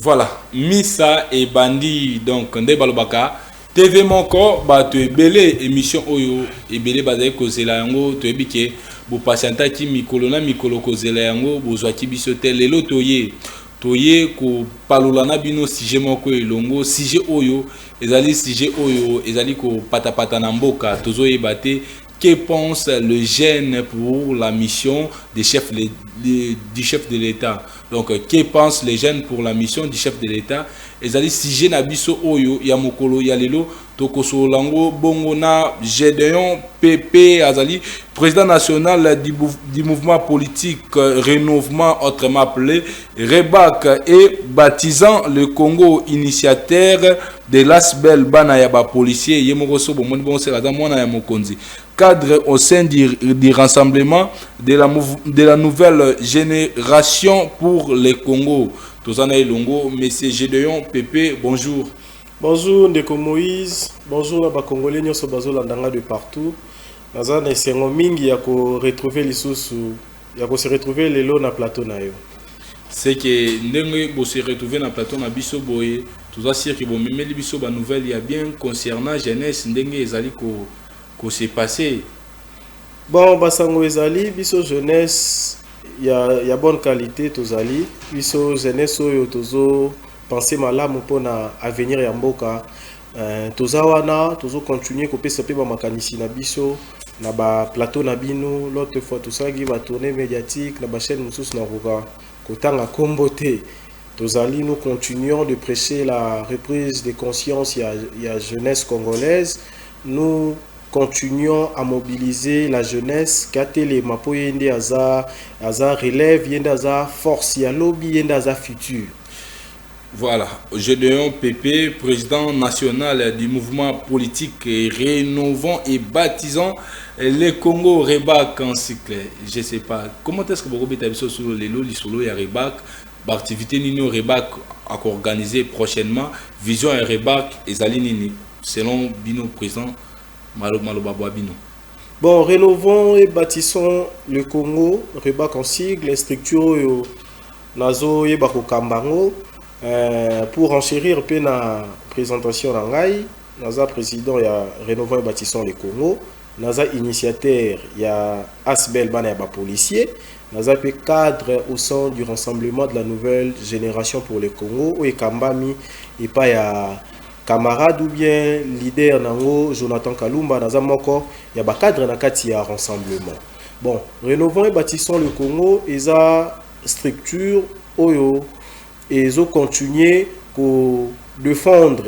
Voilà, Missa et Bandi, donc Nde Balobaka. TV Moko, tu es belé émission Oyo, et belé Bazaï Kozela Yango, tu es biké, vous patienta qui Mikolo na Mikolo Kozela Yango, vous zoaki bisote, lelo toye, toye ko palulana bino sije moko elongo, sije Oyo, ezali sije Oyo, ezali ko patapata namboka, tozo ebate. Que pense le jeune pour la mission du chef de l'État? Donc, que pense les jeunes pour la mission du chef de l'État? Ezali si jeune abiso oyo ya mokolo ya lelo tokoso lango bongo na Gédéon PP Azali, président national du mouvement politique Renouvement, autrement appelé REBAC, et baptisant le Congo initiateur de l'Asbel Bana Yaba policier Yemoroso Bomoni Bon Serada Mwana ya Mokonzi, cadre au sein du rassemblement de la nouvelle génération pour le Congo. Tozana Elongo, Monsieur Gédéon PP, bonjour. Bonjour Ndeko Moïse, bonjour à Congolais Nyoso Bazolandanga de partout. Nazana esengo mingi ya ko retrouver lisusu, ya ko se retrouver lelo na plateau na yo. C'est que ndenge bo se retrouver na plateau na biso boye, tout ça sûr que bo memeli biso ba nouvelle ya bien concernant jeunesse ndenge ezali ko se passer. Bon basango ezali biso jeunesse ya bonne qualité tozali, biso jeunesse oyo tozo penser malamu pona avenir ya mboka. Toza wana tozo continuer ko pesa pe ba makanisi na biso na ba plateau na bino, l'autre fois tosagi ba tournée médiatique na ba chaîne mususu na roka kotanga kombote. Tozali, nous continuons de prêcher la reprise de conscience ya jeunesse congolaise. Nous continuons à mobiliser la jeunesse katele mapo yende aza relève yende aza force ya lobby yende aza futur. Voilà, Gédéon PP, président national du mouvement politique Rénovons et Baptisons le Congo REBAC en cycle. Je ne sais pas, comment est-ce que vous avez sur les lots, les solos et REBAC, l'activité Nino REBAC à organiser prochainement, Vision et REBAC et Zalinini, selon Bino président Malobabo Bino. Bon, Rénovons et Bâtissons le Congo, REBAC en sigle, structure Nazo et Bako Kambango. Pour enchérir la présentation d'Angaï, Naza président ya Rénovons et Bâtissons le Congo, Naza initiateur ya Asbel Bana policier, Naza cadre au sein du rassemblement de la nouvelle génération pour le Congo, et Kambami et pas ya camarade ou bien leader nango Jonathan Kalumba, Naza moko ya ba cadre na kati ya rassemblement. Bon, Rénovons et Bâtissons le Congo, eza structure oyo et ils ont continué à défendre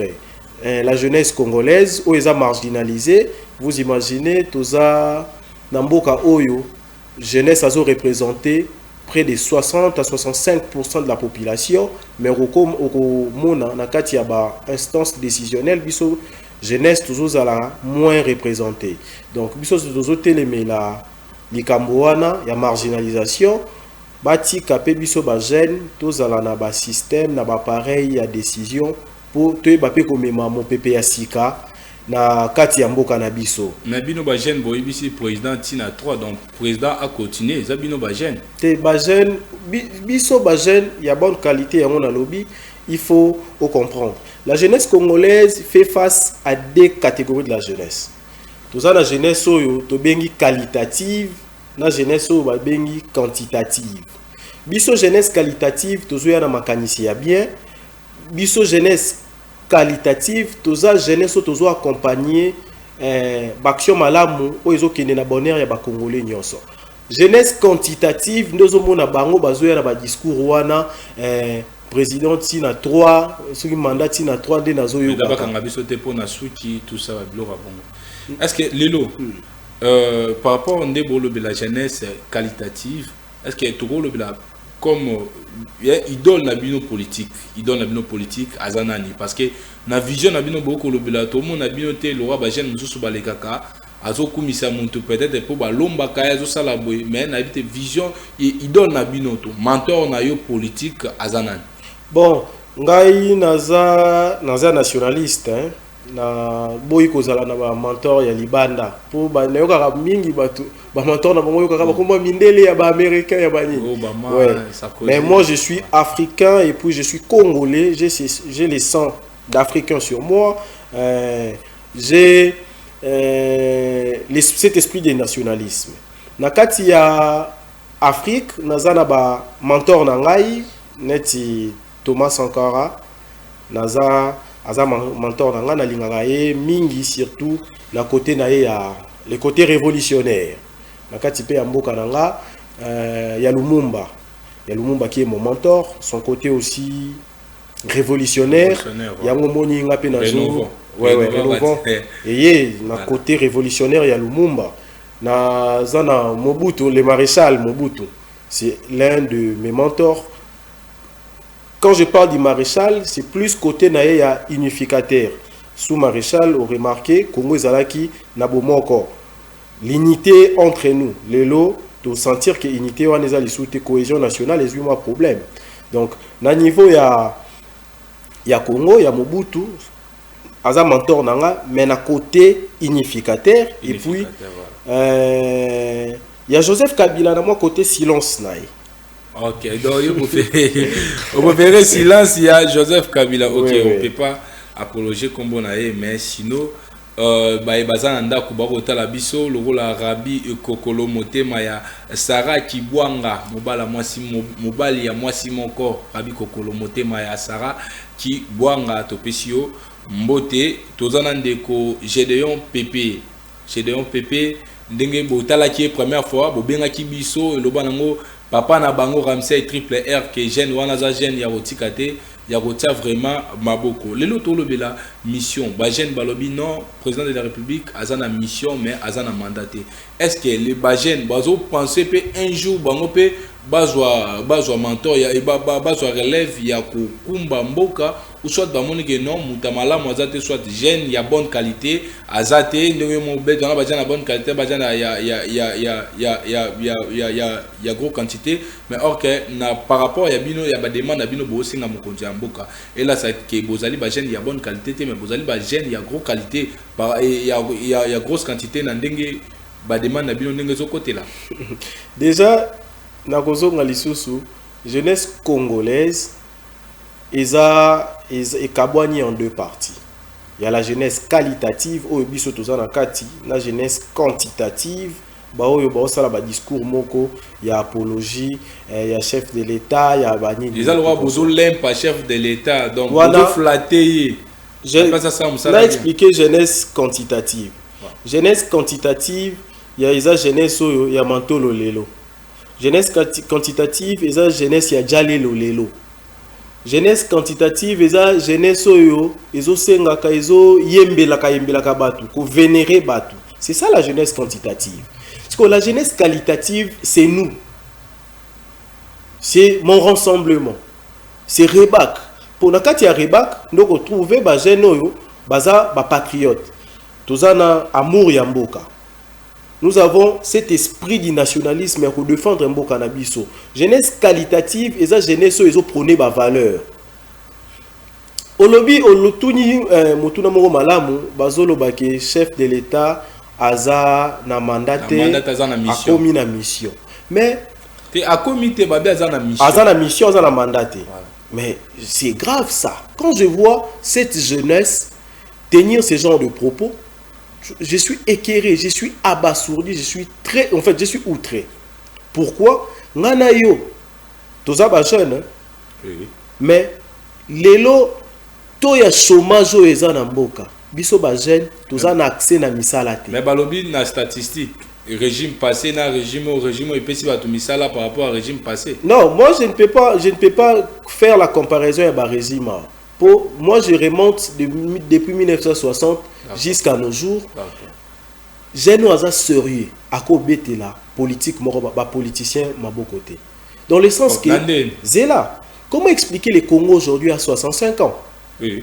la jeunesse congolaise où ils ont marginalisé. Vous imaginez, Toza Namboka Oyo, jeunesse a représenté près de 60 à 65% de la population, mais au Mona, na kati ya ba instance décisionnelle, biso jeunesse toujours à la moins représentée. Donc biso toujours télémé la likamboana, ya marginalisation. Bati kapé biso ba jeune tozala na ba système na ba pareil ya décision pour te ba pe komema mon PP ya sika na kati ya mboka na biso. Na bino ba jeune boy bisi président tina 3, donc président a continué za bino ba jeune. Te ba jeune biso ba jeune ya bonne qualité ya mon lobby, il faut comprendre. La jeunesse congolaise fait face à deux catégories de la jeunesse. Toza la jeunesse oyo to bengi qualitative, na jeunesse oyo ba bengi quantitative. Biso jeunesse qualitative tozoya na makanisi ya bien. Biso jeunesse qualitative toza jeunesse tozo accompagner baction malamu oyo ezokende na bonheur ya ba congolais nyonso. Jeunesse quantitative ndozo mona bango bazoya na ba discours wana président tina 3 soki mandat tina 3 de nazo yo ba kanga biso te pona suki tout ça ba biloko bongo. Est-ce que lelo par rapport à la jeunesse qualitative, est-ce que tu as comme idole na bino politique azanani parce que na vision na bino beaucoup le tout le monde na bino te le roi ba jeune mususu balekaka azokumisa muntu peut-être pour ba lomba kaya zo sala boy mais na vision idole na bino to mentor na yo politique azanani. Bon, ngai naza nationaliste hein. na boyi kozala na ba mentor ya libanda po ba nayoka mingi batu ba mentor na bango yoka ba komba mindele ya ba américain ya bani. Ouais. Mais moi je suis africain et puis je suis congolais, j'ai les sangs d'africain sur moi. J'ai cet esprit de nationalisme. Na kati ya Afrique nazana ba mentor na ngai neti Thomas Sankara naza aza mentor na nga na lingaka ye mingi surtout na côté na ye ya le côté révolutionnaire na kati pe ya mboka na nga ya Lumumba qui est mon mentor, son côté aussi révolutionnaire yango moni nga pe na jour rénovant et na côté révolutionnaire ya Lumumba na zana Mobutu, le maréchal Mobutu, c'est l'un de mes mentors. Quand je parle du maréchal, c'est plus côté naïa unificateur. Sous maréchal, on remarqué Congo Zalaki Nabomoko. L'unité entre nous, les lots, de sentir que l'unité on est à la cohésion nationale, les humains problème. Donc, na niveau ya Congo, ya Mobutu, aza mentor nanga, mais na côté unificateur. Et puis, ya Joseph Kabila na moi côté silence naï. Ok, donc on peut faire silence, il y a Joseph Kabila. Ok, on ne peut pas apologer comme on a, mais sinon, bazanda kubakota la biso, le rôle arabi kokolo motema ya Sarah Kibwanga, mobala mwasi mobali ya mwasi moko, rabi kokolo motema ya Sarah Kibwanga topesio mbote, tozana ndeko Gédéon Pépé. Gédéon Pépé, ndenge botala qui est première fois, bobenga ki biso, loba nango papa na bango Ramsey triple R que jeune wana za jeune ya rotikate ya rotia vraiment maboko lelo tolo bela mission ba jeune balobi non président de la République azana mission mais azana mandaté. Est-ce que les ba jeune bazo penser pe un jour bango pe bazwa mentor ya bazwa relève ya kukumba mboka ou soit ba monique non mutamala mwazate soit jeune ya bonne qualité azate ndenge mo be dans ba jeune ya bonne qualité ba jeune ya gros quantité mais or que na par rapport ya bino ya ba demande ya bino bo singa mokonzi ya mboka et là ça que bozali ba jeune ya bonne qualité mais bozali ba jeune ya gros qualité par ya grosse quantité na ndenge ba demande na bino ndenge zo côté là. Déjà na kozonga lisusu jeunesse congolaise est kabwani en deux parties. Il y a la jeunesse qualitative au biso tozana kati na jeunesse quantitative ba oyo ba osala ba discours moko ya apologie ya chef de l'état ya bani les alwa bozo lempa chef de l'état donc bozo flatter je expliquer jeunesse quantitative. Jeunesse quantitative il y a isa jeunesse oyo ya mantolo lelo. Jeunesse quantitative eza jeunesse ya jalelo lelo. Jeunesse quantitative eza jeunesse oyo ezo sengaka ezo yembelaka batu ko vénérer batu. C'est ça la jeunesse quantitative. Parce que la jeunesse qualitative c'est nous. C'est mon rassemblement. C'est Rebac. Pour nakati ya Rebac, nous retrouver ba jeune oyo baza ba patriote. Tozana amour ya mboka. Nous avons cet esprit du nationalisme pour défendre mboka na biso. Jeunesse qualitative et ça jeunesse ils ont prôné ba valeur. Olobi olotuni motuna moko malamu bazolo bake chef de l'état aza na mandaté akomi na mission. Mais a comité babe aza mission. Aza na mission aza na mandaté. Mais c'est grave ça. Quand je vois cette jeunesse tenir ce genre de propos, je suis écœuré, je suis abasourdi, je suis outré. Pourquoi? Ngana yo, toza ba jeune, mais lelo to ya chômage o eza na mboka. Biso ba jeune, toza na accès na misala te. Mais balobi na statistique, régime passé na régime et puis si ba to misala par rapport au régime passé. Non, moi je ne peux pas faire la comparaison avec le régime. Moi je remonte depuis 1960 jusqu'à nos jours. J'ai nous à sérieux à cobéter la politique moroba politicien mabo côté. Dans le sens que Zéla, comment expliquer les Congo aujourd'hui à 65 ans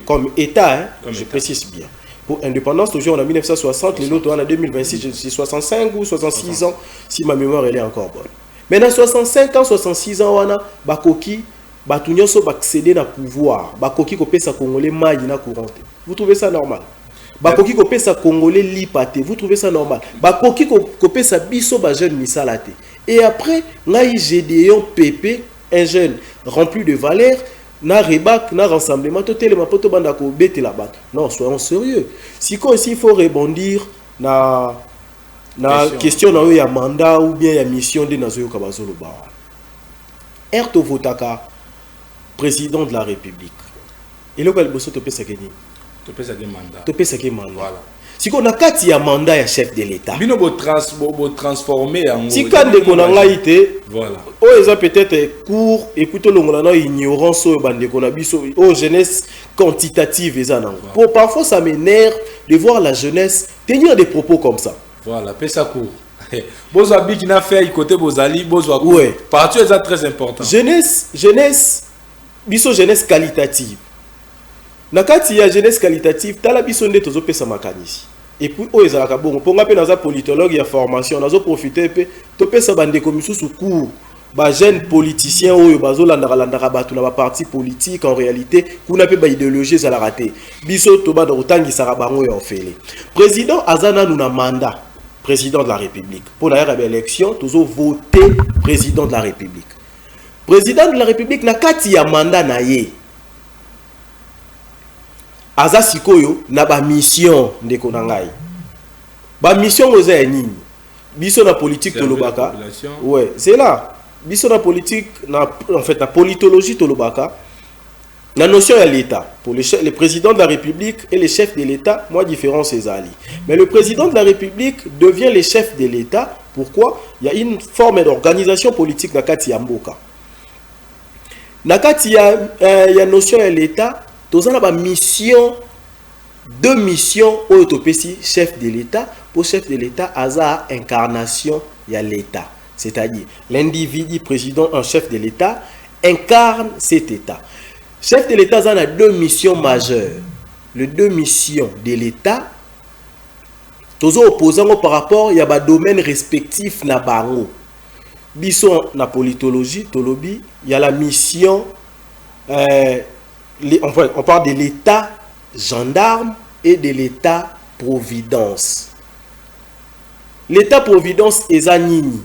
comme État, hein, comme je précise bien. Pour indépendance toujours en 1960, les autres en 2026, c'est 65 ou 66 ans si ma mémoire elle est encore bonne. Maintenant 65 ans, 66 ans wana bakoki batunyoso accéder na pouvoir bakoki ko pesa congolais maï na courante. Vous trouvez ça normal? bakoki kopesa congolais lipate, vous trouvez ça normal? Bakoki kopesa biso ba jeune misala te. Et après ngai Gédéon Pépé, un jeune rempli de valeur, na rebac, na rassemblement, tout le mapoto banda ko bete la bac. Non, soyons sérieux. Si il faut rebondir na question na ya mandat ou bien ya mission de nazo kabazolo ba. Erto Votaka, président de la République. Et le bosso topé sa gagné. Topé sa mandat. Topé sa mandat. Voilà. Si on a kati ya mandat ya chef de l'État. Bino bo transformer en. Si quand de konanga ité. Voilà. Oh ils ont peut-être court écoute l'ongolana ignorance au bande konabiso oh jeunesse quantitative ezana. Pour parfois ça m'énerve de voir la jeunesse tenir des propos comme ça. Voilà, pesa court. Bozwa biki na fait côté bozali bozwa court. Ouais. Partout est très important. Jeunesse biso jeunesse qualitative. Nakati ya jeunesse qualitative tala biso nde tozo pesa makanisi. Et puis o ezalaka bongo ponga pe naza politologue ya formation nazo profiter pe to pesa bande komisusu cours ba jeune politicien oyo bazo landaka batu na ba parti politique en réalité kuna pe ba idéologie za la raté. Biso to ba ndotangisa bango ya ofele. Président azana nous na mandat président de la République. Pour la élection, tous ont voté président de la République. Président de la République na kati ya mandat na ye. Aza sikoyo na ba mission ndeko na ngai. Ba mission oza ya nini? Biso na politique tolobaka. Ouais, c'est là. Biso na politique en fait la politologie tolobaka. La notion de l'État, pour les présidents de la République et les chefs de l'État, moi, différence c'est Ali. Mais le président de la République devient le chef de l'État. Pourquoi? Il y a une forme d'organisation politique dans Kati Mboka. Dans Kati, il y a une notion de l'État. Tous on a mission, deux missions au topesi chef de l'État. Pour chef de l'État, Aza incarnation, il y a l'État. C'est-à-dire, l'individu président, un chef de l'État, incarne cet État. Chef de l'État a deux missions majeures. Les deux missions de l'État, tous opposants par rapport, il y a des domaines respectifs na bango. Bison na politologie, tolobi, il y a la mission, on parle de l'État gendarme et de l'État providence. L'État providence est anini.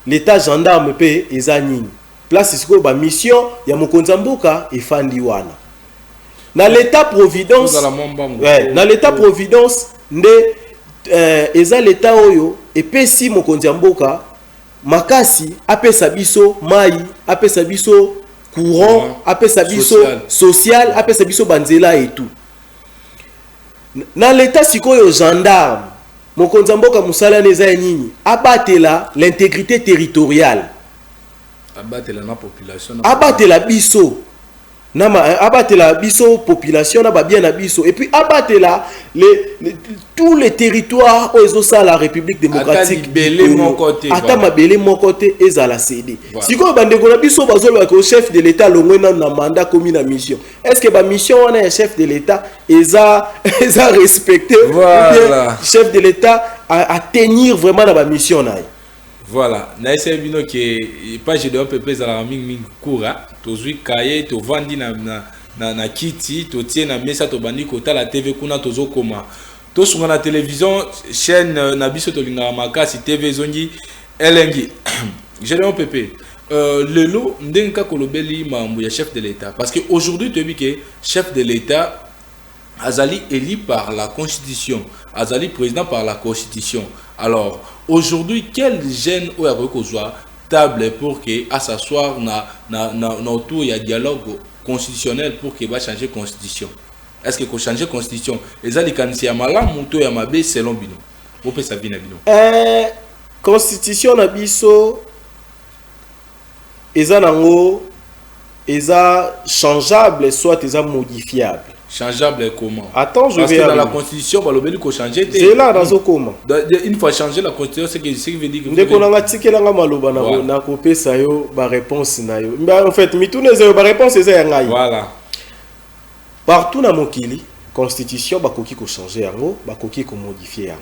L'État gendarme est anini. Place c'est quoi mission ya mokonza mboka et fandi wana. Na l'état providence na l'état providence nde eza l'état oyo epesi mokonza mboka makasi apesa biso mai apesa biso courant apesa biso social apesa biso banzela et tout. Na l'état sikoyo gendarme mokonza mboka musala neza nini abatela l'intégrité territoriale. Abatela biso abatela biso population na ba bien na biso et puis abatela tous les territoires où ça la République démocratique ata mabele mon côté ezala cédé siko bandeko na biso bazolo ko chef de l'état longwena na mandat commis na mission est-ce que ba mission on est chef de l'état eza respecté voilà. Chef de l'état à tenir vraiment na ba mission na. Voilà, na ese bino ke page de un peu plus à la ming coura, to zui kaye to vandi na kiti, to tie na mesa to bandi kota la TV kuna to zo koma. To sunga na télévision chaîne na biso to linga makasi TV zongi elengi. Général Pépé, lelo ndenka kolobeli mambo ya chef de l'État parce que aujourd'hui tu dis que chef de l'État Azali élu par la Constitution, Azali président par la Constitution. Alors, aujourd'hui, quel gêne ou a table pour que à s'asseoir autour il y a dialogue constitutionnel pour qu'il va changer constitution. Est-ce que changer constitution Azali kanisi ya malamu to ya mabe selon bino. Vous pouvez savoir bino. Constitution na biso eza nango eza changeable soit eza modifiable. Changeable comment? Attends, je vais dans la constitution, bah, le ko changer. C'est là dans comment? Une fois changé la constitution, c'est que veut dire que. Dès qu'on a tiqué la maloba na copé ça yo, ba réponse na yo. En fait, mi tout les ba réponse c'est ya ngai. Voilà. Partout na mokili, constitution ba koki ko changer yango, ba koki ko modifier yango.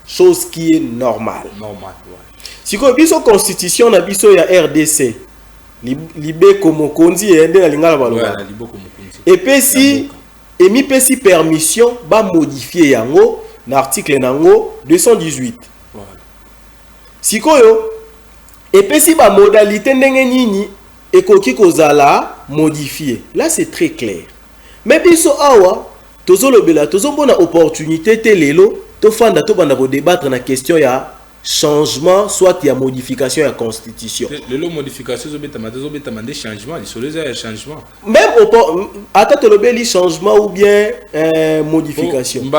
Chose qui est normale. Normal, ouais. Si ko biso constitution na biso ya RDC, libé comme kondi et ndé na lingala baloba. Ouais, libé comme kondi. Et puis si et mi pesi permission ba modifier yango na article nango 218. Voilà. Sikoyo et pesi ba modalité ndenge nini ekoki kozala modifier. Là c'est très clair. Mais biso awa tozolobela tozomona opportunité te lelo to fanda to banda ko débattre na question ya changement soit il y a modification de la constitution. Le modification des changements, les changements. Même attends le changement ou bien modification. Il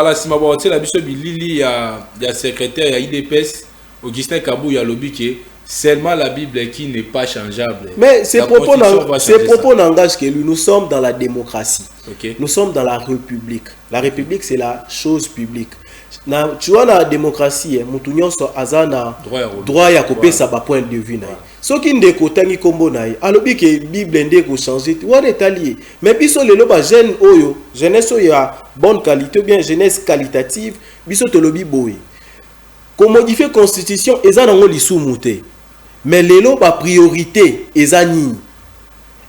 y a secrétaire, il y a IDPS, Augustin Kabou, il y a lobby qui est seulement la Bible qui n'est pas changeable. Mais ces propos n'engagent que nous sommes dans la démocratie. Okay. Nous sommes dans la République. La République, c'est la chose publique. Tu vois la démocratie, mutunyo so azana droit ya kopesa ba point de vue na. Soki ndeko tangi kombo na. Alobi ke Bible ndeko changer, wana etali. Mais biso lelo ba jeune oyo, jeunesse oyo ya bonne qualité ou bien jeunesse qualitative, biso to lobi boye. Ko modifier constitution eza nango lisumu te. Mais lelo ba priorité eza nini?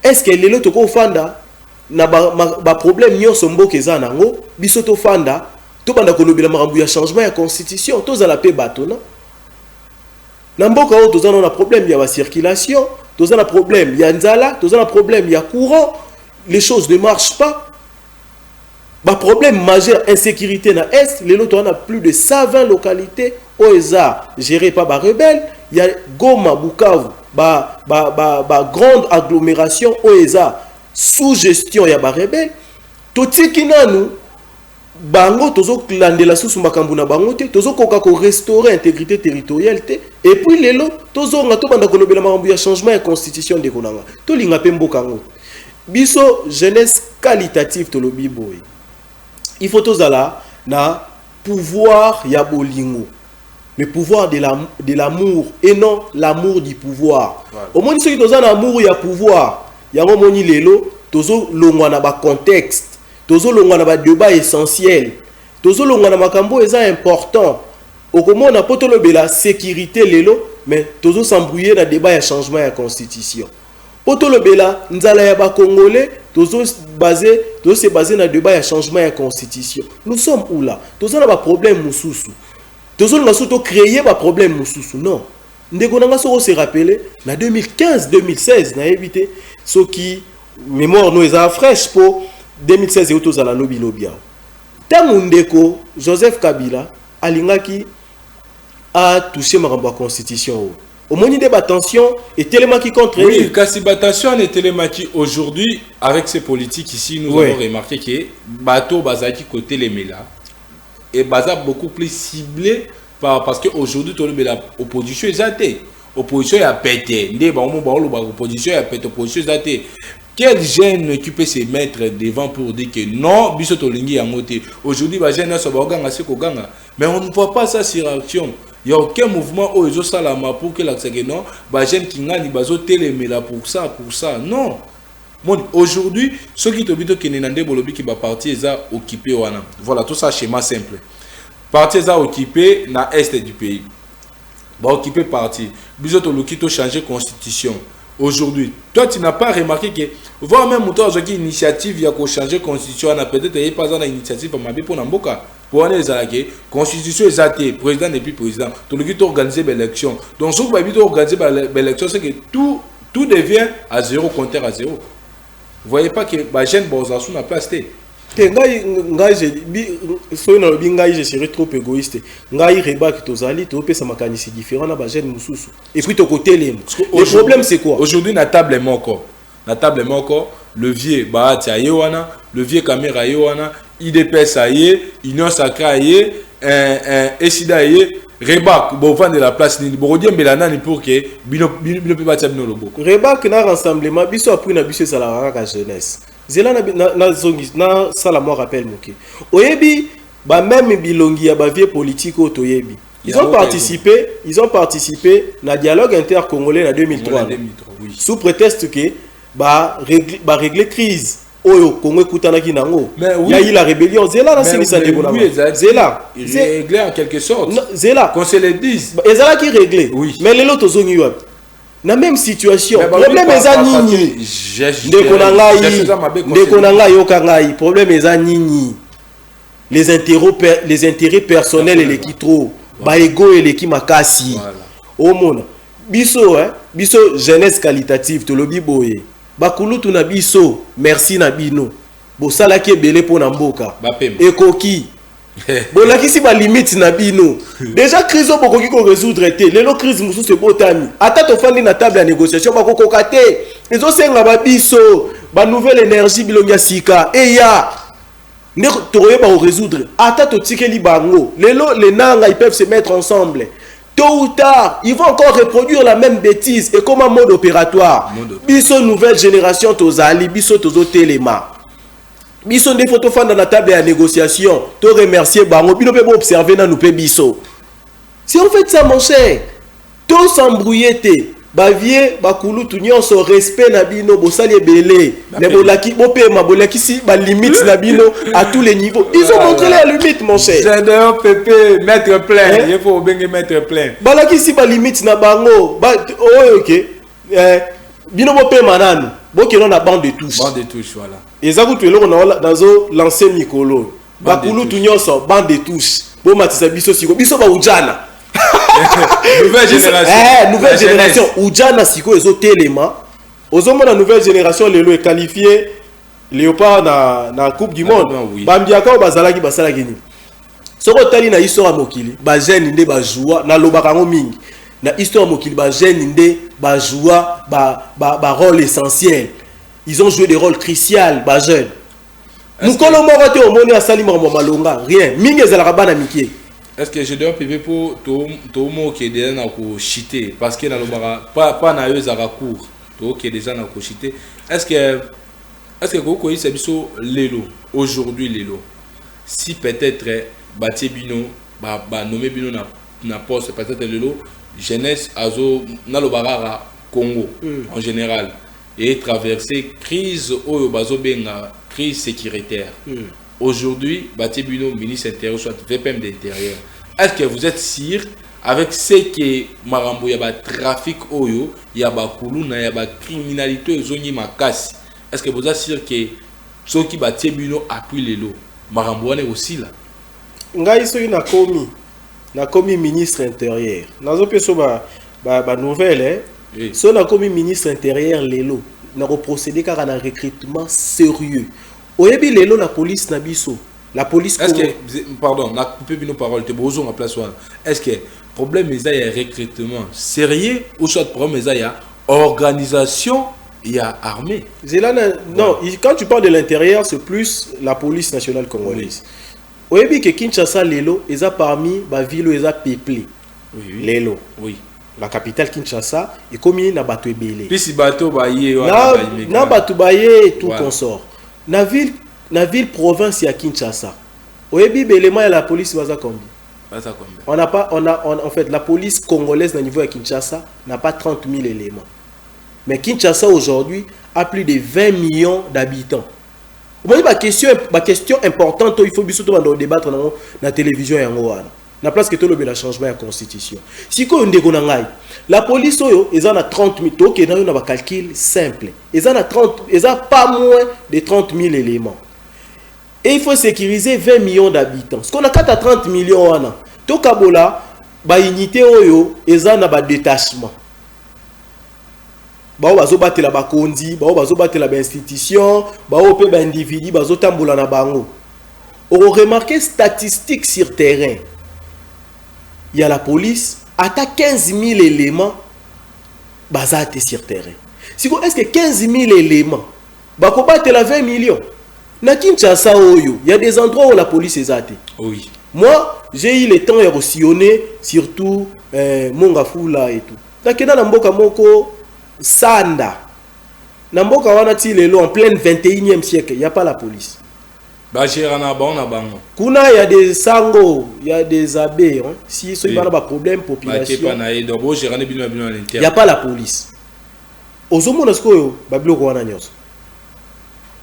Est-ce que lelo to ko fanda na ba problème nyonso mboka eza nango, biso to fanda tout banda kolobela makambo ya changement ya constitution tozala pe bato na mboka oyo tozana na problème ya ba circulation, tozana problème ya nzala, tozana problème ya courant, les choses ne marchent pas. Ba problème majeur insécurité na est, les loto on a plus de 120 localités OESA gérées par ba rebelles, il y a Goma, Bukavu, ba grande agglomération OESA sous gestion ya ba rebelles. Totiki nanu bango tozo landela susu makambu na bango te tozo koka ko restaurer intégrité territoriale te et puis lelo tozo nga to banda kolobela makambu ya changement ya constitution de konanga to linga pe mboka ngo biso jeunesse qualitative to lobi boy il faut tozala na pouvoir ya bolingo, le pouvoir de l'amour et non l'amour du pouvoir. Au moins ceux qui tozana amour ya pouvoir yango moni lelo tozo longwa na ba contexte. Tozo longwa na ba débat essentiel. Tozo longwa na makambo eza important. Okomo na potolo bela sécurité lelo, mais tozo s'embrouiller na débat ya changement ya constitution. Potolo bela nzala ya ba congolais, tozo se baser na débat ya changement ya constitution. Nous sommes où là? Tozo na ba problème mususu. Tozo na soto créer ba problème mususu. Non. Ndeko nanga soko se rappeler na 2015 2016 na éviter ce qui mémoire nous est fraîche pour 2016 et autour à la lobby. Tamundeko Joseph Kabila alingaki a touché ma constitution. Au moins des tension et tellement qui contre. Oui, kasi tension et tellement qui aujourd'hui avec ces politiques ici nous avons remarqué que bateau bazaki côté les méla et baza beaucoup plus ciblé parce que aujourd'hui tout le opposition est athée. Opposition a pété. Ndé ba opposition a pété, opposition est athée. Quel jeune qui peut se mettre devant pour dire que non, bisotolingi yangote. Aujourd'hui, les jeunes sont ganga, mais on ne voit pas ça sur action. Il n'y a aucun mouvement où ils ont salama pour que la non, les jeunes qui gagnent, ils ont téléméla pour ça. Non. Aujourd'hui, ceux qui te disent que Nenande Bolobi qui va partir, ils ont occupé. Voilà, tout ça schéma simple. Partir, ils ont occupé dans l'est du pays. Bah, occupé parti. Bisotoloki to changer constitution. Aujourd'hui, toi tu n'as pas remarqué que voir même toi qui initiative il y a qu'on changer constitution on a peut-être pas une initiative pour m'abi pour n'amboka pour aller les constitution exatée président et puis président tout le qui organiser l'élection donc ce que tu organiser l'élection c'est que tout devient à zéro compteur à zéro. Vous voyez pas que la jeune Bozassou n'a pas acheté. Je serais trop égoïste. Ngai reba ki tozali to pesa makanisi différent na ba jeune mususu. Et puis to côté le problème c'est quoi? Aujourd'hui na table moko. Le vieux Bahati ayewana, le vieux Kamera ayewana, IDPS aye, Union Sacrée aye, Esida aye, reba bon vendre de la place ni borodie mbelana ni pour que bino pe batia bino loboko. Reba que na rassemblement biso appris na biso sala ka jeunesse. Zela na zongi na sala moi rappel moké. Oyebi ba même bilongi ya ba vieux politique au toyebi. Ils ont participé na dialogue intercongolais en 2003. Oui. Sous prétexte que régler crise oyo Congo kutanaki nango. Il y a eu la rébellion Zela na sinisa de bona. Zela réglé en quelque sorte. Zela qu'on se le dise. Ezala qui réglé. Oui. Mais les autres zongi wapi. la même situation. Problème est à nini. Problème est à nini. Les intérêts personnels et les qui trop. Ba ego et les qui makasi. Au monde. Biso, biso jeunesse qualitative, to lobi boye. Bakulu tu na biso, merci na bino. Bo sala ki ebele po na mboka. Ekoki. Bon là qui si ba limite na bino. Déjà crise au bokoki ko résoudre té. Lelo crise musu se botami. Ata to fandi na table de négociation ba kokoka té. Ils ont senga ba biso, ba nouvelle énergie bilonga sika. Et ya ne toroye ba résoudre. Ata to tikeli bango. Lelo les nanga ils peuvent se mettre ensemble. Tôt ou tard, ils vont encore reproduire la même bêtise et comme un mode opératoire. Biso nouvelle génération tozali, biso tozo téléma. Biso des photos dans la table de négociation. To remercier bango, bino pe observer na nous pe biso. Si on fait ça mon cher, to s'embrouiller té. Bavie bakulu tu nyonso respect na bino bosali belé. Ne bolaki bopé ma bolaki si ba limite na bino à tous les niveaux. Ils ont montré la limite mon cher. J'adore pépé mettre plein, il faut bien mettre plein. Balaki si ba limite na bango, ba OK. Bino bopé manane, bokelo na bande de touche. Bande de touche voilà. Ezaku tu eloko na dazo lancer Nicolo. Bakulu tu nyonso bande de touche. Bo matisa biso siko biso ba ujana. Nouvelle génération. Nouvelle génération. Ujana siko ezo téléma. Ozomo la nouvelle génération lelo est qualifié Léopard na Coupe du Monde. Bambiaka o bazalaki basalaki ni. Soko tali na histoire mokili, ba jeune nde ba joua na lobaka ngo mingi. Na histoire mokili ba jeune nde ba joua ba rôle essentiel. Ils ont joué des rôles cruciaux ba jeunes. Mukolo moko te omoni asali mama malonga, rien. Mingi ezalaka bana mikie. Est-ce que je dois payer pour tout mot qui est déjà dans le chité parce que dans le pas na yo za court tout qui est déjà dans le chité est-ce que vous connaissez biso lelo aujourd'hui lelo si peut-être Batie Bino ba nommé Bino na poste peut-être lelo jeunesse azo na lo barara Congo en général et traverser crise oyo bazo benga crise sécuritaire. Aujourd'hui, Batie Bino, ministre intérieur, soit VPM d'intérieur. Est-ce que vous êtes sûr, avec ce que Marambo, il y a trafic, il y a Koulou, il y a criminalité, il y a Makasi. Est-ce que vous êtes sûr que ceux qui Batie Bino appuient les lots? Marambo est aussi là. Ngai so na komi ministre intérieur. Nazo peso ba nouvelle so na komi ministre intérieur lelo na procéder car un recrutement sérieux. Oyebi lelo la police na biso. La police est-ce que pardon, na coupé nos paroles te bozo en place. Est-ce que problème il y a recrutement sérieux ou soit problème il y a organisation, il y a armée. Non, quand tu parles de l'intérieur, c'est plus la police nationale congolaise. Oyebi que Kinshasa lelo eza parmi ba ville eza peuplé. Oui. Lelo. Oui. La capitale Kinshasa est comme na bato ebele. Puis si bato ba yé na bato ba yé tout consort. Na ville province ya Kinshasa. Oyebi belema ya la police baza combien? En fait la police congolaise na niveau ya Kinshasa n'a pas 30 000 éléments. Mais Kinshasa aujourd'hui a plus de 20 millions d'habitants. Ma question importante, il faut bien débattre dans la télévision yango wana. Na place que tout le changement de la constitution. Si ko ndeko na ngai, la police oyo ils en a 30 000 to ke na yo na ba calcul simple. Ils en a 30, ils a pas moins de 30 000 éléments. Et il faut sécuriser 20 millions d'habitants. Ce qu'on a 4 à 30 millions wana. To kabola ba unité oyo ils en a ba détachement. Ba bazo batela ba kondi, ba bazo batela ba institution, ba pe ba individu bazo tambola na bango. On remarqué statistiques sur terrain. Il y a la police, à 15 000 éléments basés sur terrain. Est-ce que 15 000 éléments, bah combattre la 20 millions? Na Kinshasa il y a des endroits où la police est atée. Oui. Moi, j'ai eu le temps de sillonner surtout Mongafula et tout. Nakena na mboka moko Sanda. Na mboka wana ti lelo en plein 21e siècle, il n'y a pas la police. Kuna il y a des sango, il y a des abbés. Hein? Si il y a des problèmes, population. Il n'y a pas la police.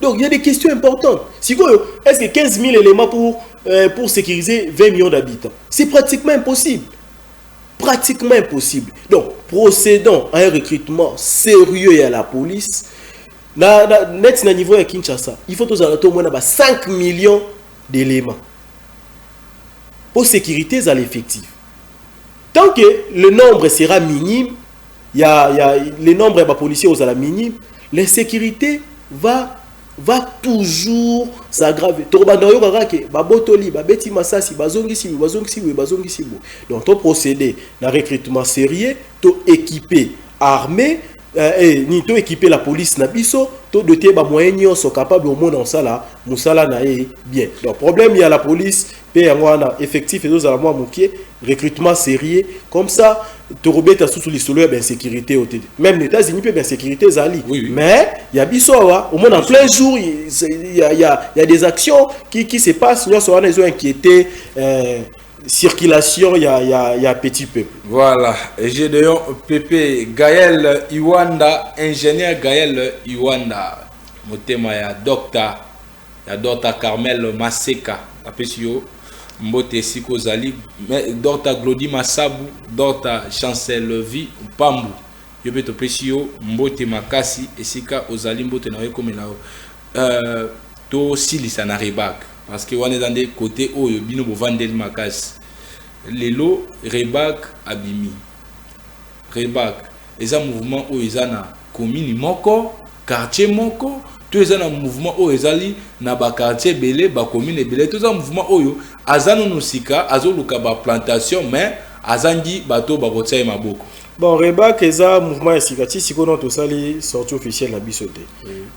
Donc il y a des questions importantes. Est-ce que 15 000 éléments pour sécuriser 20 millions d'habitants? C'est pratiquement impossible. pratiquement impossible. Donc, procédons à un recrutement sérieux à la police. Net na niveau à Kinshasa, il faut au moins 5 millions d'éléments pour sécurité à l'effectif. Tant que le nombre sera minime, il y a le nombre de policiers aux la minime, la sécurité va toujours s'aggraver. Donc, on procéder à un recrutement sérieux, équipé, armé, ni to équiper la police na biso, to doter ba moyens sont capables au monde en sala, musala na bien. Donc problème il y a la police, pe ngwana effectif et aux ala moi moukier, recrutement sérieux comme ça, to robeta sous l'histoire ben sécurité au même les États-Unis peut bien sécurité zali. Oui. Mais il y a biso au monde en plein jour, il y a des actions qui se passent, nous sommes inquiétés. Circulation, il y a petit peuple. Voilà, Gédéon Pépé, Gaël Iwanda, ingénieur Gaël Iwanda, motema ya docteur Carmel Maseka, apesio mbote siko zali, docteur Glody Masabu, docteur Chancel Vie Pambu, yobeto pesio mbote makasi esika ozali mbote na yekomelao to silisa na rebak. Parce que on est dans des côtés où il y a des vendeurs makas. Les lots, Rebak, Abimi. Rebak, les mouvements où ils ont commune moko, quartier moko, tous les mouvements où ils ont na ba quartier belé, ba commune belé, tous les mouvements où azano nusika, azoluka ba plantation, mais azangi bato ba rotsai maboko. Bon, Rebak, ils ont mouvement sikati, si on a tout ça, les sorties officielles la bisoté.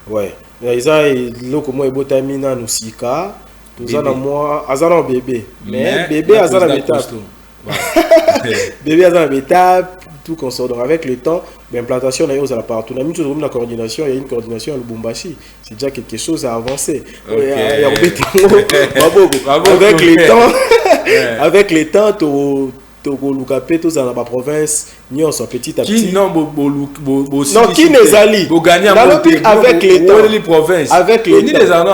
Ouais. Ils ont le comment botamina nusika. Moi, azana bébé, mais bébé azana l'étape. Bébé azana l'étape, tout consort. Donc avec le temps, l'implantation est à la partout. On a mis toujours une coordination, il y a une coordination à Lubumbashi. C'est déjà quelque chose à avancer. Avec le temps, avec le temps, Togolukapé, tous dans la province, nous sommes petit à petit. Non, qui n'est ali? Avec l'État. Avec l'État.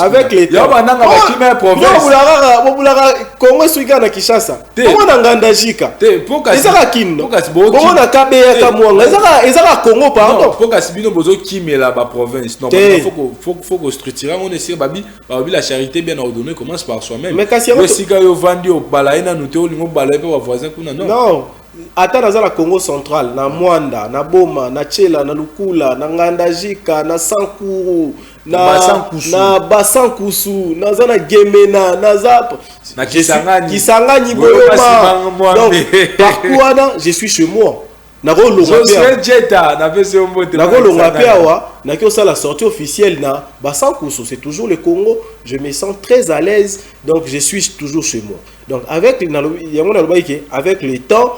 Avec l'État. Comment est-ce qu'il y a Kishasa? Comment on a Ngandajika? Ezara Kino. Comment on a Kabeya Kamwanga? Ezara Congo, pardon. Pourquoi si bino bozo Kimé la province? Non, faut que structurer. On essaie de la charité bien ordonnée commence par soi-même. Mais quand si on vend au balaïna, nous te voulons balaïner pour voisin. Non. Attends, dans la Congo central, na Mwanda, na Boma, na Tchela, na Lukula, na Ngandajika, na Sankuru, na Basankusu, na Zana Gemena, na Zap, na Kisangani, Boyoma. Donc, partout, je suis chez moi. Na la sortie officielle na Basankusu, c'est toujours le Congo. Je me sens très à l'aise, donc je suis toujours chez moi. Donc avec le temps,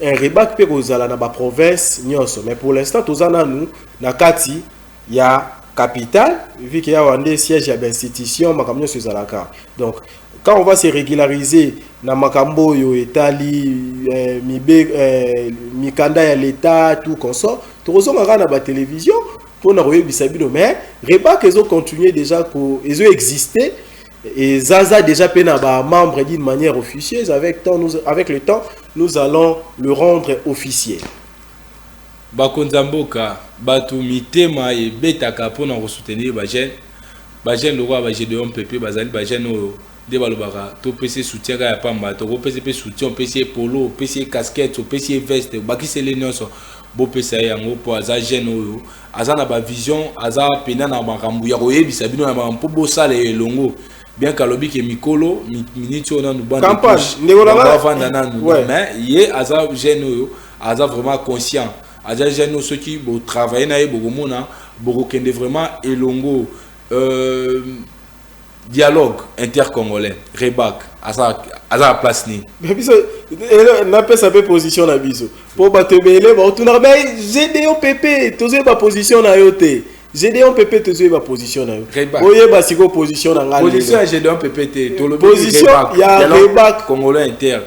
un Rebak peut dans la province, mais pour l'instant, tous en nous, na Kati, il y a capitale, vu qu'il y a un siège d'institution, donc quand on va se régulariser na makambo yo etali mikanda ya l'état tout consort, tous on a la télévision pour na royer bisabino, mais Rebak ils ont continué déjà ils ont existé. Et Zaza déjà membre d'une manière officieuse. Avec le temps, nous allons le rendre officiel. Bakonzamboka, batu mitema et betaka pour nous soutenir bajen le roi Gédéon Pépé bazali bajen de balobara to PC soutien ya pamba to PC soutien PC polo PC casquette PC veste bakise les nyonso bo PC yango po aza jeune oyo azana ba vision aza pena na makambu ya koyebisa bino na makambu bo sala elongo. Bien qu'alobi que mikolo miniti on a nous bande mais yé aza jeune aza vraiment conscient aza jeune ceux qui bo travailler na beaucoup mona beaucoup kende vraiment elongo dialogue intercongolais Rebak aza place ni mais biso na pesa pe position na biso pour batebele ba tourner mais Gédéon Pépé tozo ba position na yote Gédéon Pépé te zoe ba position na yo. Oye ba siko position na ngali. Position Gédéon Pépé te. Position ya Rebak congolais interne.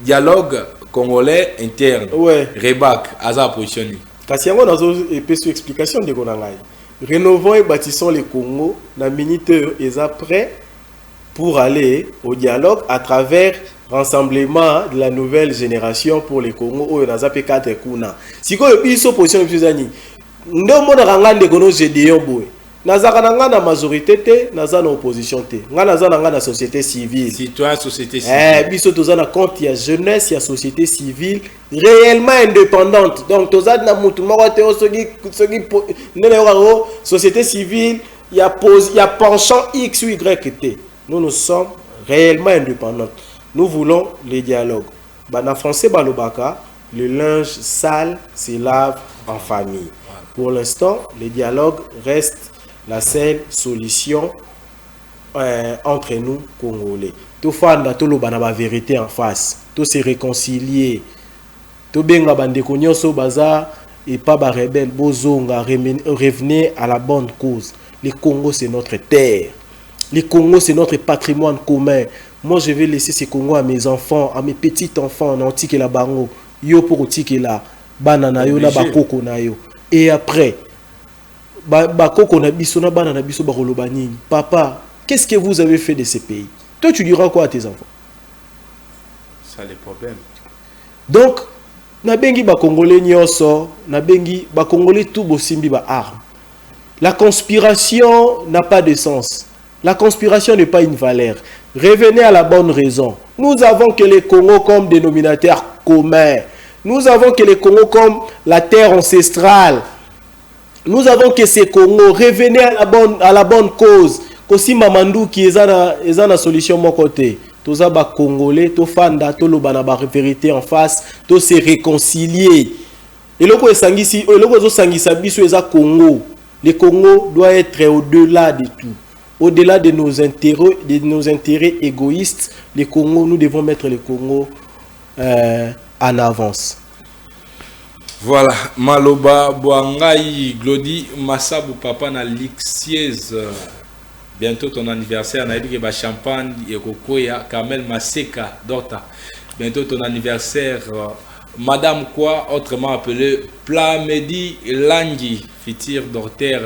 Dialogue congolais interne. Ouais. Rebak aza position ni. Kasi yango nazo epeso explication de kona ngai. Rénovons et bâtissons le Congo na minute est prêt pour aller au dialogue à travers rassemblement de la nouvelle génération pour les Congo oyo nazape 4 kuna sikoyo biso position biso zani ndo mona rangande kono Gédéon boy nazaka na majorité te naza na opposition te nga naza na société civile citoyen société civile biso toza na compte ya jeunesse ya société civile réellement indépendante donc toza na mutu moko te soki nene yo société civile ya penchant X ou Y t nous sommes réellement indépendants. Nous voulons les dialogues. En français, balobaka, le linge sale se lave en famille. Pour l'instant, les dialogues restent la seule solution entre nous, Congolais. Tout fanda, tout le bana vérité en face. Tout se réconcilier. Tout benga bandeko nyonso baza et pas ba rebelle bozonga revenir à la bonne cause. Le Congo, c'est notre terre. Le Congo, c'est notre patrimoine commun. Moi, je vais laisser ce Congo à mes enfants, à mes petits-enfants, dans la bango, yo pour la banana yo, la bakoko na yo. Et après, bakoko na biso na banana biso bakoloba nini. Papa, qu'est-ce que vous avez fait de ces pays? Toi, tu diras quoi à tes enfants? Ça les problèmes. Donc, na bengi ba Congolais nyonso, na bengi ba Congolais tout bosimbi ba arme. La conspiration n'a pas de sens. La conspiration n'est pas une valeur. Revenez à la bonne raison. Nous avons que les Congo comme dénominateur commun. Nous avons que les Congo comme la terre ancestrale. Nous avons que ces Congo. Revenez à la bonne cause. Kosi Mamandou qui est la solution mon côté. Tous les Congolais, tous les fans, tous les vérité en face, tous se réconcilier. Et le Sangisi, le Sangisa biso eza Congo. Le Congo doit être au-delà de tout. Au-delà de nos intérêts égoïstes, le Congo, nous devons mettre le Congo en avance. Voilà, Maloba, Boangai, Glody, Massabu, Papa, na Lixiez. Bientôt ton anniversaire, on a dit que bah, champagne, et Kokoya, Kamel Maseka, Dota. Bientôt ton anniversaire, Madame quoi, autrement appelée Plamedi Langi, Fitir Dorter.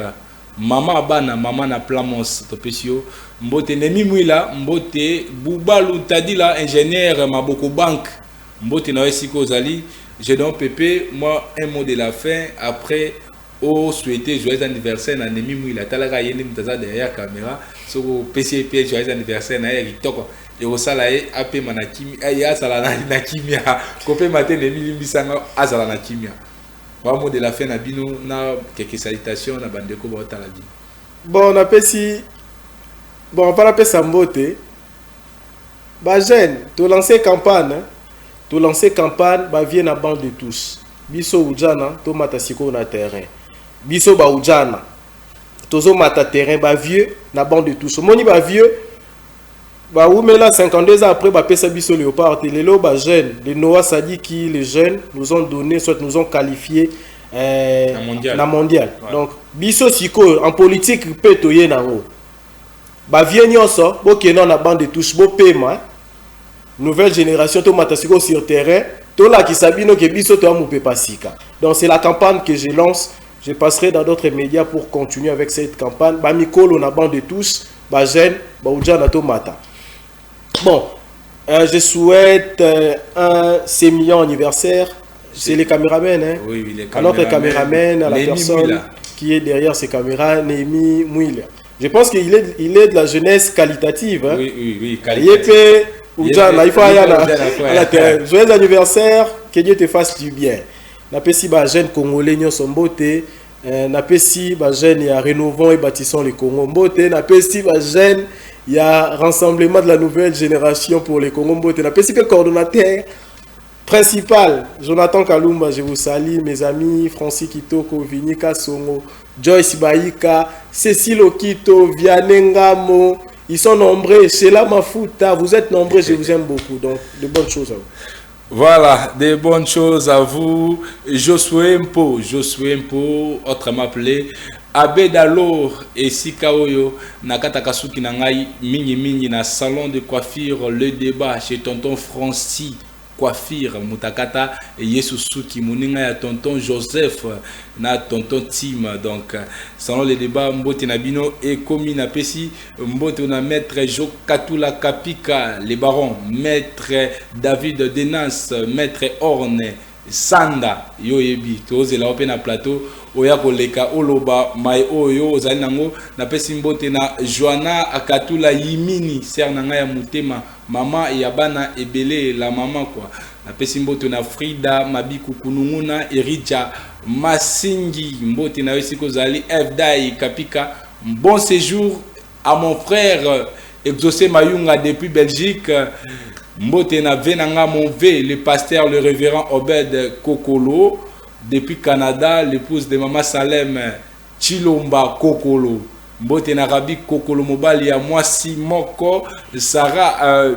Mama bana mama na plamos topesio mbote nemi mwila mbote bubalu tadila ingénieur maboko bank mbote na wesiko zali je donne pépé moi un mot de la fin après au souhaiter joyeux anniversaire na nemi mwila talaka yeni mtaza derrière caméra so PCP joyeux anniversaire na ya kitoko et au salaye apé manakimi ya sala na kimia kopé matin nemi limbisanga azala na kimia. Mot de la fin, na quelques salutations na bandeko ba taladi. Bon, on appelle si bon, on va l'appeler Sambote. Ba jeune, tu lancer campagne, ba vient na bande de tous. Biso ujana, to matasiko na terrain. Biso ba ujana. Tozo mata terrain ba vieux na bande de tous. Moni ba vieux ba oumela 52 ans après ba pesa biso léopard lelo ba jeune de Noah Sadi qui les jeunes nous ont donné soit nous ont qualifié na mondial. Ouais. Donc biso siko en politique peut toyer nango ba vieux nyonso bo keno na bande de touche bo pema nouvelle génération to matasiko sur terrain to la ki sabino ke biso to amu pe pasika. Donc c'est la campagne que je lance. Je passerai dans d'autres médias pour continuer avec cette campagne. Ba mikolo na bande de touche ba jeune ba ujana to mata. Bon, je souhaite un 6 millions anniversaire. C'est les caméramans, hein? Oui, les caméramans. À notre caméraman, à la personne Mouila. Qui est derrière ces caméras, Némi Mouila. Je pense qu'il est de la jeunesse qualitative. Hein? Oui, qualitative. Joyeux anniversaire, que Dieu te fasse du bien. Napesi ba jeune congolais son beauté. Napesi ba jeune ya rénovons et bâtissons le Congo beauté. Napesi ba jeune il y a rassemblement de la nouvelle génération pour les Congo Mbote. La PCP coordonnateur principal, Jonathan Kalumba, je vous salue, mes amis, Francis Kitoko, Vini Kasongo, Joyce Baïka, Cécile Okito, Vianengamo, ils sont nombreux, c'est là ma Mafuta, vous êtes nombreux, je vous aime beaucoup, donc de bonnes choses à vous. Voilà, des bonnes choses à vous. Josué Mpo, autrement appelé Abedalo et Sikaoyo, Nakatakasuki Nangai, Mini na salon de coiffure, le débat chez tonton Francis coiffure mutakata et Yesu Suki moninga ya tonton Joseph na tonton Tim. Donc selon les débats mbote na bino et komi na pesi mbote na maître Jo Katula Kapika les barons, maître David Denas, maître Orne Sanda yo yebi tozela ope na plateau oya koleka oloba mai oyo ozali nango na pesi mbote na Joana Akatula Yimini ser nanga ya mutema mama ya bana ebele la mama quoi na pesi mbote na Frida Mabiku Kununguna Erija Masingi mbote na yesiko zali Fdai Kapika. Bon séjour à mon frère Exaucé Mayunga depuis Belgique. Mbote na venanga mon V, le pasteur, le révérend Obed Kokolo, depuis Canada, l'épouse de Maman Salem, Chilomba Kokolo. Mbote na Rabi Kokolo Mobali ya Mwasi Moko, Sarah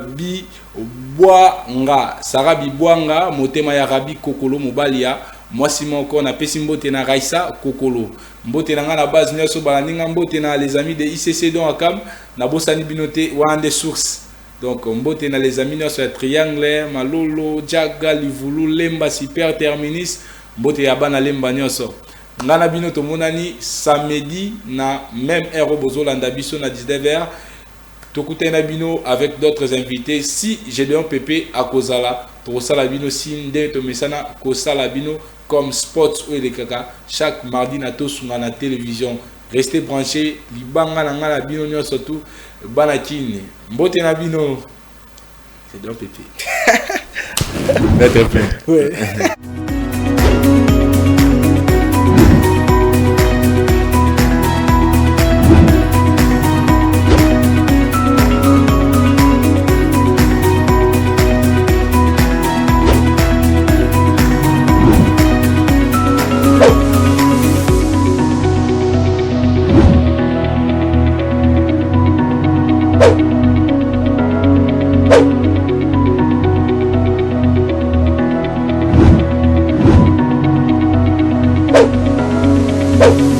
Bibwanga, Sarah Bibwanga, motema ya Rabi Kokolo Mobali ya Mwasi Moko, na pesi mbote na Raisa Kokolo. Mbote na nga na base nyoso balaninga mbote na les amis de ICC don akam, na bosani binote wande source. Donc, mbote na les amis sur Triangle, Malolo, Jaga, Livulu, Lemba, Super Terminus, mbote ya bana Lemba nyoso. Ngana bino to monani samedi na même heure bozolanda biso na 19h. Tokute na bino avec d'autres invités. Si j'ai de un pépé à Kozala, pour sala bino sinde to mesana Kozala bino comme sports ou les kaka chaque mardi na to sur la télévision. Restez branchés, libanga na ngala bino nyo surtout banakini. Mbote na bino. C'est donc pété. D'être plein. Ouais. Oh.